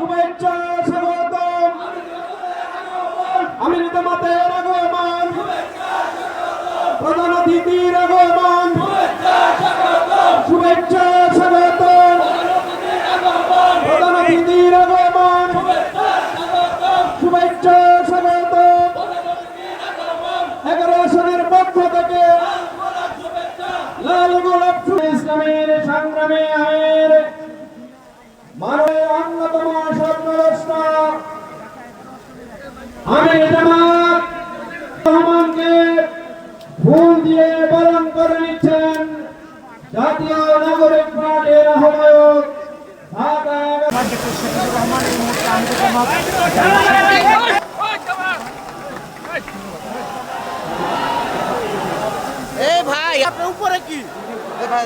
শুভেচ্ছা স্বাগতম। আমির জামাতের আগমন, প্রধান অতিথির আগমন, শুভেচ্ছা স্বাগতম। প্রধান অতিথির আগমন, শুভেচ্ছা স্বাগতম। 11 আসনের পক্ষ থেকে লাল গোলাপ ইসলামের সংগ্রামে আমের মানবের অন্যতম স্বপ্নদ্রষ্টা আমির জামাত রহমানকে ফুল দিয়ে বরণ করে নিচ্ছেন জাতীয় নাগরিক পার্টির আহ্বায়ক ঢাকা। ভাই আপনার উপরে কি ভাই